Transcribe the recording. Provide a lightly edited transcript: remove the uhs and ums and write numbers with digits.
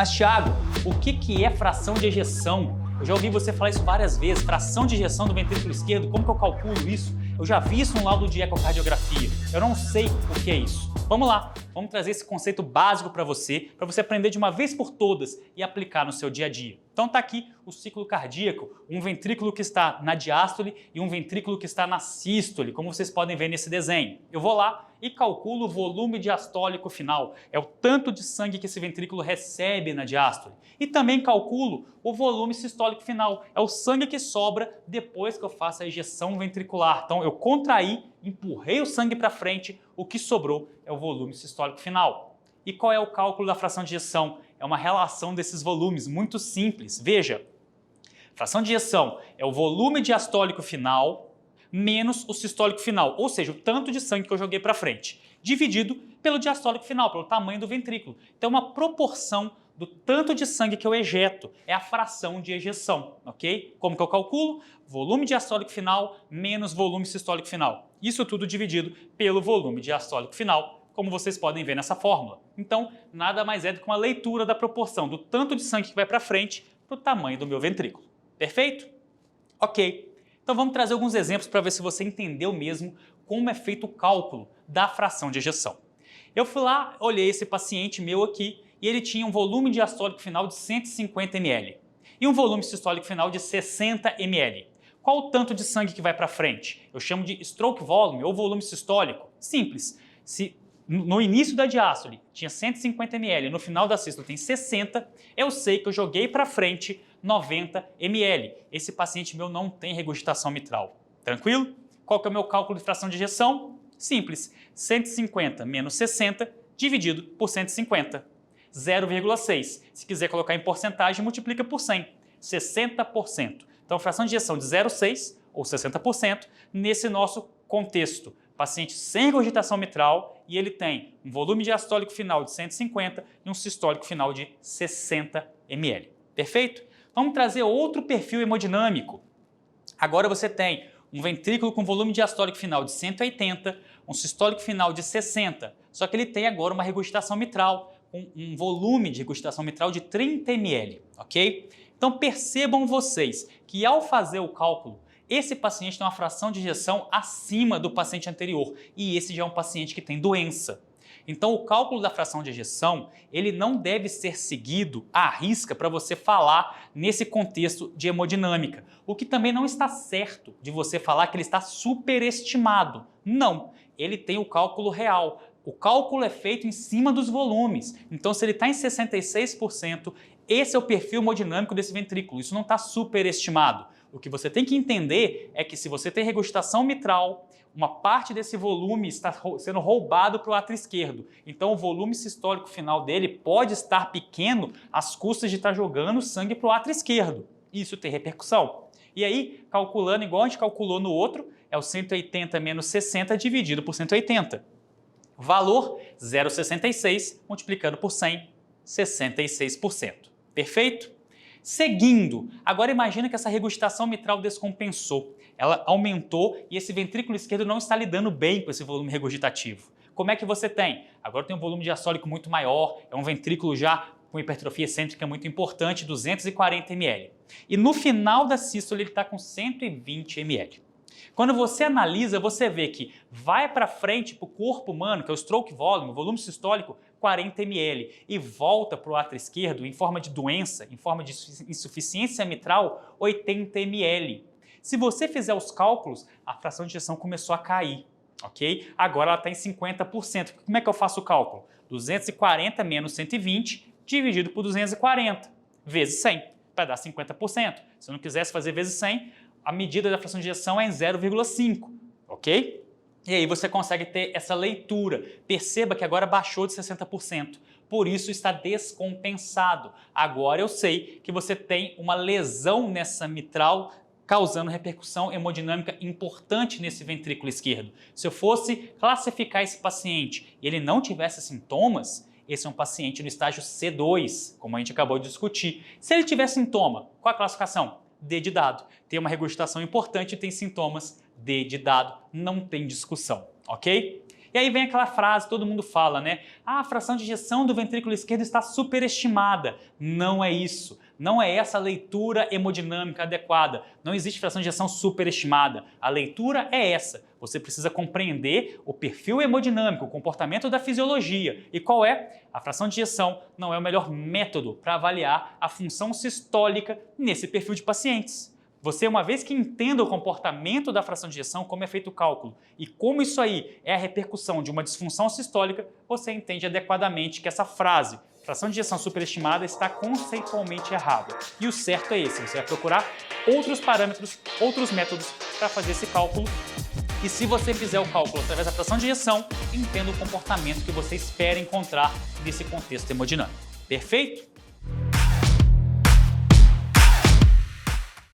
Mas, Thiago, o que é fração de ejeção? Eu já ouvi você falar isso várias vezes, fração de ejeção do ventrículo esquerdo, como que eu calculo isso? Eu já vi isso no laudo de ecocardiografia, eu não sei o que é isso. Vamos lá, vamos trazer esse conceito básico para você aprender de uma vez por todas e aplicar no seu dia a dia. Então tá aqui o ciclo cardíaco, um ventrículo que está na diástole e um ventrículo que está na sístole, como vocês podem ver nesse desenho. Eu vou lá e calculo o volume diastólico final, é o tanto de sangue que esse ventrículo recebe na diástole. E também calculo o volume sistólico final, é o sangue que sobra depois que eu faço a ejeção ventricular. Então eu contraí, empurrei o sangue para frente, o que sobrou é o volume sistólico final. E qual é o cálculo da fração de ejeção? É uma relação desses volumes, muito simples. Veja, fração de ejeção é o volume diastólico final menos o sistólico final, ou seja, o tanto de sangue que eu joguei para frente, dividido pelo diastólico final, pelo tamanho do ventrículo. Então é uma proporção do tanto de sangue que eu ejeto, é a fração de ejeção, ok? Como que eu calculo? Volume diastólico final menos volume sistólico final. Isso tudo dividido pelo volume diastólico final, como vocês podem ver nessa fórmula. Então, nada mais é do que uma leitura da proporção do tanto de sangue que vai para frente para o tamanho do meu ventrículo. Perfeito? Ok. Então vamos trazer alguns exemplos para ver se você entendeu mesmo como é feito o cálculo da fração de ejeção. Eu fui lá, olhei esse paciente meu aqui e ele tinha um volume diastólico final de 150 ml e um volume sistólico final de 60 ml. Qual o tanto de sangue que vai para frente? Eu chamo de stroke volume ou volume sistólico. Simples. Se no início da diástole tinha 150 ml, no final da sístole tem 60, eu sei que eu joguei para frente 90 ml. Esse paciente meu não tem regurgitação mitral. Tranquilo? Qual que é o meu cálculo de fração de ejeção? Simples. 150 menos 60 dividido por 150. 0,6. Se quiser colocar em porcentagem, multiplica por 100. 60%. Então, fração de ejeção de 0,6 ou 60% nesse nosso contexto. Paciente sem regurgitação mitral e ele tem um volume diastólico final de 150 e um sistólico final de 60 ml. Perfeito? Vamos trazer outro perfil hemodinâmico. Agora você tem um ventrículo com volume diastólico final de 180, um sistólico final de 60, só que ele tem agora uma regurgitação mitral, com um volume de regurgitação mitral de 30 ml, ok? Então percebam vocês que ao fazer o cálculo, esse paciente tem uma fração de ejeção acima do paciente anterior e esse já é um paciente que tem doença. Então o cálculo da fração de ejeção, ele não deve ser seguido à risca para você falar nesse contexto de hemodinâmica. O que também não está certo de você falar que ele está superestimado. Não, ele tem o cálculo real. O cálculo é feito em cima dos volumes. Então se ele está em 66%, esse é o perfil hemodinâmico desse ventrículo. Isso não está superestimado. O que você tem que entender é que se você tem regurgitação mitral, uma parte desse volume está sendo roubado para o átrio esquerdo. Então o volume sistólico final dele pode estar pequeno às custas de estar jogando sangue para o átrio esquerdo. Isso tem repercussão. E aí, calculando igual a gente calculou no outro, é o 180 menos 60 dividido por 180. Valor 0,66 multiplicando por 100, 66%. Perfeito? Seguindo, agora imagina que essa regurgitação mitral descompensou. Ela aumentou e esse ventrículo esquerdo não está lidando bem com esse volume regurgitativo. Como é que você tem? Agora tem um volume diastólico muito maior, é um ventrículo já com hipertrofia excêntrica muito importante, 240 ml. E no final da sístole ele está com 120 ml. Quando você analisa, você vê que vai para frente para o corpo humano, que é o stroke volume, o volume sistólico, 40 ml, e volta para o átrio esquerdo em forma de doença, em forma de insuficiência mitral, 80 ml. Se você fizer os cálculos, a fração de ejeção começou a cair, ok? Agora ela está em 50%. Como é que eu faço o cálculo? 240 menos 120 dividido por 240 vezes 100, para dar 50%. Se eu não quisesse fazer vezes 100, a medida da fração de ejeção é em 0,5, ok? E aí você consegue ter essa leitura. Perceba que agora baixou de 60%, por isso está descompensado. Agora eu sei que você tem uma lesão nessa mitral causando repercussão hemodinâmica importante nesse ventrículo esquerdo. Se eu fosse classificar esse paciente e ele não tivesse sintomas, esse é um paciente no estágio C2, como a gente acabou de discutir. Se ele tiver sintoma, qual a classificação? D de dado. Tem uma regurgitação importante e tem sintomas, D de dado. Não tem discussão, ok? E aí vem aquela frase que todo mundo fala, né? Ah, a fração de ejeção do ventrículo esquerdo está superestimada. Não é isso. Não é essa a leitura hemodinâmica adequada. Não existe fração de ejeção superestimada. A leitura é essa. Você precisa compreender o perfil hemodinâmico, o comportamento da fisiologia. E qual é? A fração de ejeção não é o melhor método para avaliar a função sistólica nesse perfil de pacientes. Você, uma vez que entenda o comportamento da fração de ejeção, como é feito o cálculo e como isso aí é a repercussão de uma disfunção sistólica, você entende adequadamente que essa frase, fração de ejeção superestimada, está conceitualmente errada. E o certo é esse, você vai procurar outros parâmetros, outros métodos para fazer esse cálculo. E se você fizer o cálculo através da fração de ejeção, entenda o comportamento que você espera encontrar nesse contexto hemodinâmico. Perfeito?